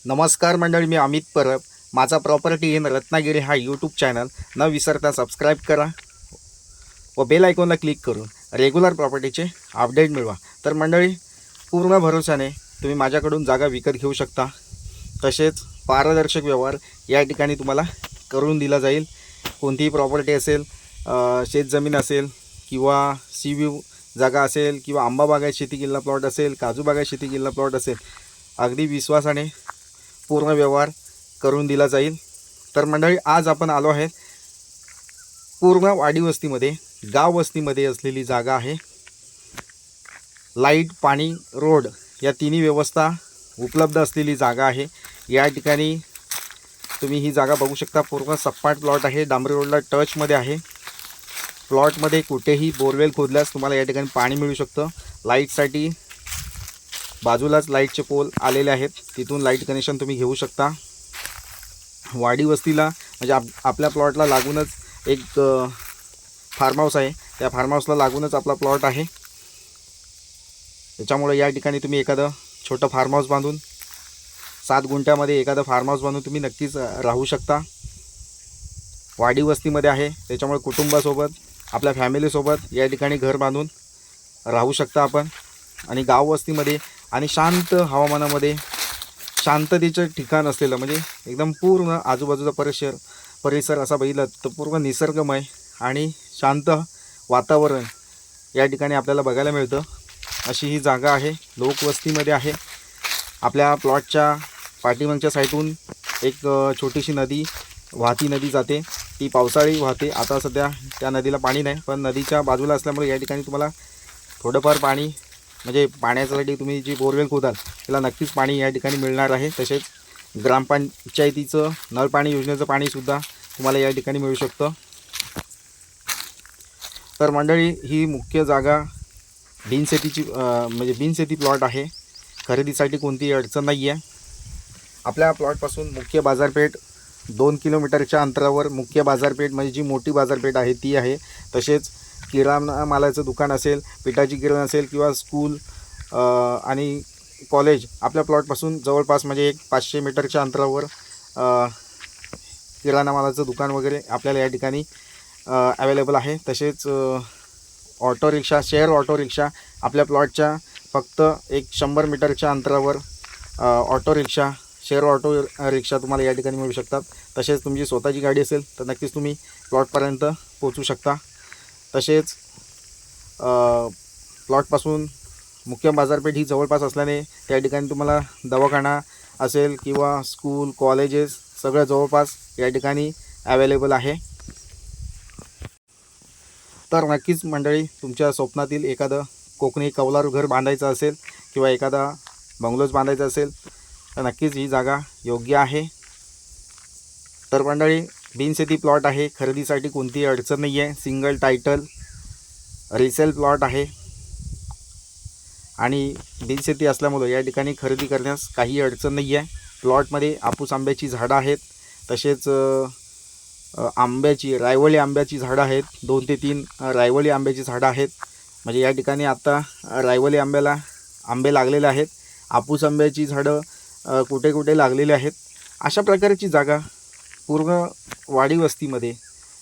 नमस्कार मंडळी, मी अमित परब. माझा प्रॉपर्टी इन रत्नागिरी हा यूट्यूब चॅनल न विसरता सबस्क्राईब करा व बेल आयकॉनला क्लिक करून रेग्युलर प्रॉपर्टीचे अपडेट मिळवा. तर मंडळी, पूर्ण भरोशाने तुम्ही माझ्याकडून जागा विकत घेऊ शकता. तसेच पारदर्शक व्यवहार या ठिकाणी तुम्हाला करून दिला जाईल. कोणतीही प्रॉपर्टी असेल, शेतजमीन असेल किंवा सी व्ह्यू जागा असेल किंवा आंबा बागायत शेती केलेला प्लॉट असेल, काजू बागायत शेती केलेला प्लॉट असेल, अगदी विश्वासाने पूर्ण व्यवहार करून दिला जाईल. तर मंडळी, आज आपण आलो आहे पूर्ण वाडी वस्तीमध्ये, गाव वस्तीमध्ये असलेली जागा आहे. लाईट, पाणी, रोड या तिन्ही व्यवस्था उपलब्ध असलेली जागा आहे. या ठिकाणी तुम्ही ही जागा बघू शकता. पूर्ण सपाट प्लॉट आहे, डांबरी रोडला टचमध्ये आहे. प्लॉटमध्ये कुठेही बोरवेल खोदल्यास तुम्हाला या ठिकाणी पाणी मिळू शकतं. लाईटसाठी बाजूलाच लाईटचे पोल आलेले आहेत, तिथून लाईट कनेक्शन तुम्ही घेऊ शकता. वाडी वस्तीला म्हणजे आपल्या प्लॉटला लागूनच एक फार्म हाऊस आहे. त्या फार्म हाऊसला लागूनच आपला प्लॉट आहे. त्याच्यामुळे या ठिकाणी तुम्ही एखादं छोटं फार्म हाऊस बांधून 7 गुंठ्यामध्ये एखादं फार्म हाऊस बांधून तुम्ही नक्कीच राहू शकता. वाडी वस्तीमध्ये आहे, त्याच्यामुळे कुटुंबासोबत, आपल्या फॅमिलीसोबत या ठिकाणी घर बांधून राहू शकता आपण. आणि गाव वस्तीमध्ये आणि शांत हवामानामध्ये, शांततेचं ठिकाण असलेलं, म्हणजे एकदम पूर्ण आजूबाजूचा परिसर असा बघितला तर पूर्ण निसर्गमय आणि शांत वातावरण या ठिकाणी आपल्याला बघायला मिळतं. अशी ही जागा आहे, लोकवस्तीमध्ये आहे. आपल्या प्लॉटच्या पाठीमागच्या साईडून एक छोटीशी नदी, वाहती नदी जाते. ती पावसाळी वाहते. आता सध्या त्या नदीला पाणी नाही, पण नदीच्या बाजूला असल्यामुळे या ठिकाणी तुम्हाला थोडंफार पाणी, म्हणजे पाण्यासाठी तुम्ही जी बोरवेल खोदाल त्याला नक्कीच पाणी या ठिकाणी मिळणार आहे. तसेच ग्रामपंचायतीचं नळ पाणी योजनेचं पाणीसुद्धा तुम्हाला या ठिकाणी मिळू शकतं. तर मंडळी, ही मुख्य जागा बिनशेतीची म्हणजे बिनशेती प्लॉट आहे. खरेदीसाठी कोणतीही अडचण नाही आहे. आपल्या प्लॉटपासून मुख्य बाजारपेठ 2 किलोमीटरच्या अंतरावर मुख्य बाजारपेठ, म्हणजे जी मोठी बाजारपेठ आहे ती आहे. तसेच किराणा मालाचं दुकान असेल, पिठाची गिरण असेल किंवा स्कूल आणि कॉलेज आपल्या प्लॉटपासून जवळपास म्हणजे एक 500 मीटरच्या अंतरावर किराणा मालाचं दुकान वगैरे आपल्याला या ठिकाणी अवेलेबल आहे. तसेच auto rickshaw, share auto rickshaw आपल्या प्लॉटच्या फक्त एक 100 मीटरच्या अंतरावर auto rickshaw, share auto rickshaw तुम्हाला या ठिकाणी मिळू शकतात. तसेच तुमची स्वतःची गाडी असेल तर नक्कीच तुम्ही प्लॉटपर्यंत पोहोचू शकता. तसेच प्लॉटपासून मुख्य बाजारपेठ ही जवळपास असल्याने त्या ठिकाणी तुम्हाला दवाखाना असेल किंवा स्कूल, कॉलेजेस सगळं जवळपास या ठिकाणी अवेलेबल आहे. तर नक्कीच मंडळी, तुमच्या स्वप्नातील एखादं कोकणी कौलारू घर बांधायचं असेल किंवा एखादा बंगलोज बांधायचा असेल तर नक्कीच ही जागा योग्य आहे. तर मंडळी, बिनशेती प्लॉट आहे, खरेदीसाठी कोणतीही अडचण नाही आहे. सिंगल टायटल रिसेल प्लॉट आहे आणि बिनशेती असल्यामुळे या ठिकाणी खरेदी करण्यास काही अडचण नाही आहे. प्लॉटमध्ये हापूस आंब्याची झाडं आहेत. तसेच आंब्याची, रायवळी आंब्याची झाडं आहेत. 2 ते 3 रायवळी आंब्याची झाडं आहेत. म्हणजे या ठिकाणी आता रायवळी आंब्याला आंबे लागलेले आहेत. हापूस आंब्याची झाडं कुठे कुठे लागलेले आहेत. अशा प्रकारची जागा पूर्ण वाडी वस्तीमध्ये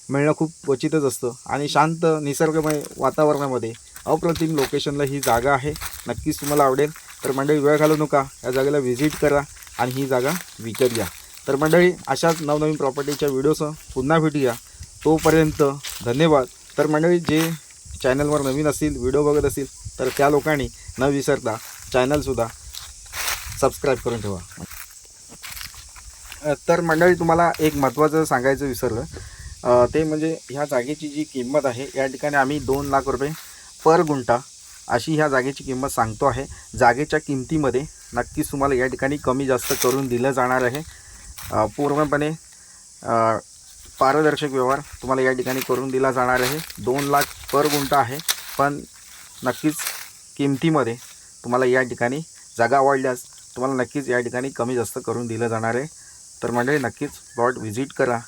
मिळणं खूप क्वचितच असतं आणि शांत निसर्गमय वातावरणामध्ये अप्रतिम लोकेशनला ही जागा आहे. नक्कीच तुम्हाला आवडेल. तर मंडळी, वेळ घालवू नका, या जागेला व्हिजिट करा आणि ही जागा विकत घ्या. तर मंडळी, अशाच नवनवीन प्रॉपर्टीच्या व्हिडिओसह पुन्हा भेटूया. तोपर्यंत धन्यवाद. तर मंडळी, जे चॅनलवर नवीन असतील, व्हिडिओ बघत असतील तर त्या लोकांनी न विसरता चॅनलसुद्धा सबस्क्राईब करून ठेवा. तर मंडळी, तुम्हाला एक महत्त्वाचं सांगायचं विसरलं, ते म्हणजे ह्या जागेची जी किंमत आहे, या ठिकाणी आम्ही 2 लाख रुपये पर गुंठा अशी ह्या जागेची किंमत सांगतो आहे. जागेच्या किमतीमध्ये नक्कीच तुम्हाला या ठिकाणी कमी जास्त करून दिलं जाणार आहे. पूर्णपणे पारदर्शक व्यवहार तुम्हाला या ठिकाणी करून दिला जाणार आहे. 2 लाख पर गुंठा आहे, पण नक्कीच किमतीमध्ये तुम्हाला या ठिकाणी जागा आवडल्यास तुम्हाला नक्कीच या ठिकाणी कमी जास्त करून दिलं जाणार आहे. तर म्हणजे नक्कीच प्लॉट व्हिजिट करा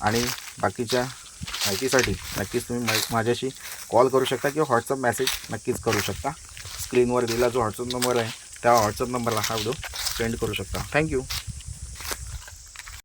आणि बाकीच्या माहितीसाठी नक्कीच तुम्ही माझ्याशी कॉल करू शकता किंवा व्हॉट्सअप मेसेज नक्कीच करू शकता. स्क्रीनवर दिला जो व्हॉट्सअप नंबर आहे त्या व्हॉट्सअप नंबरला हा व्हिडिओ स्पेंड करू शकता. थँक्यू.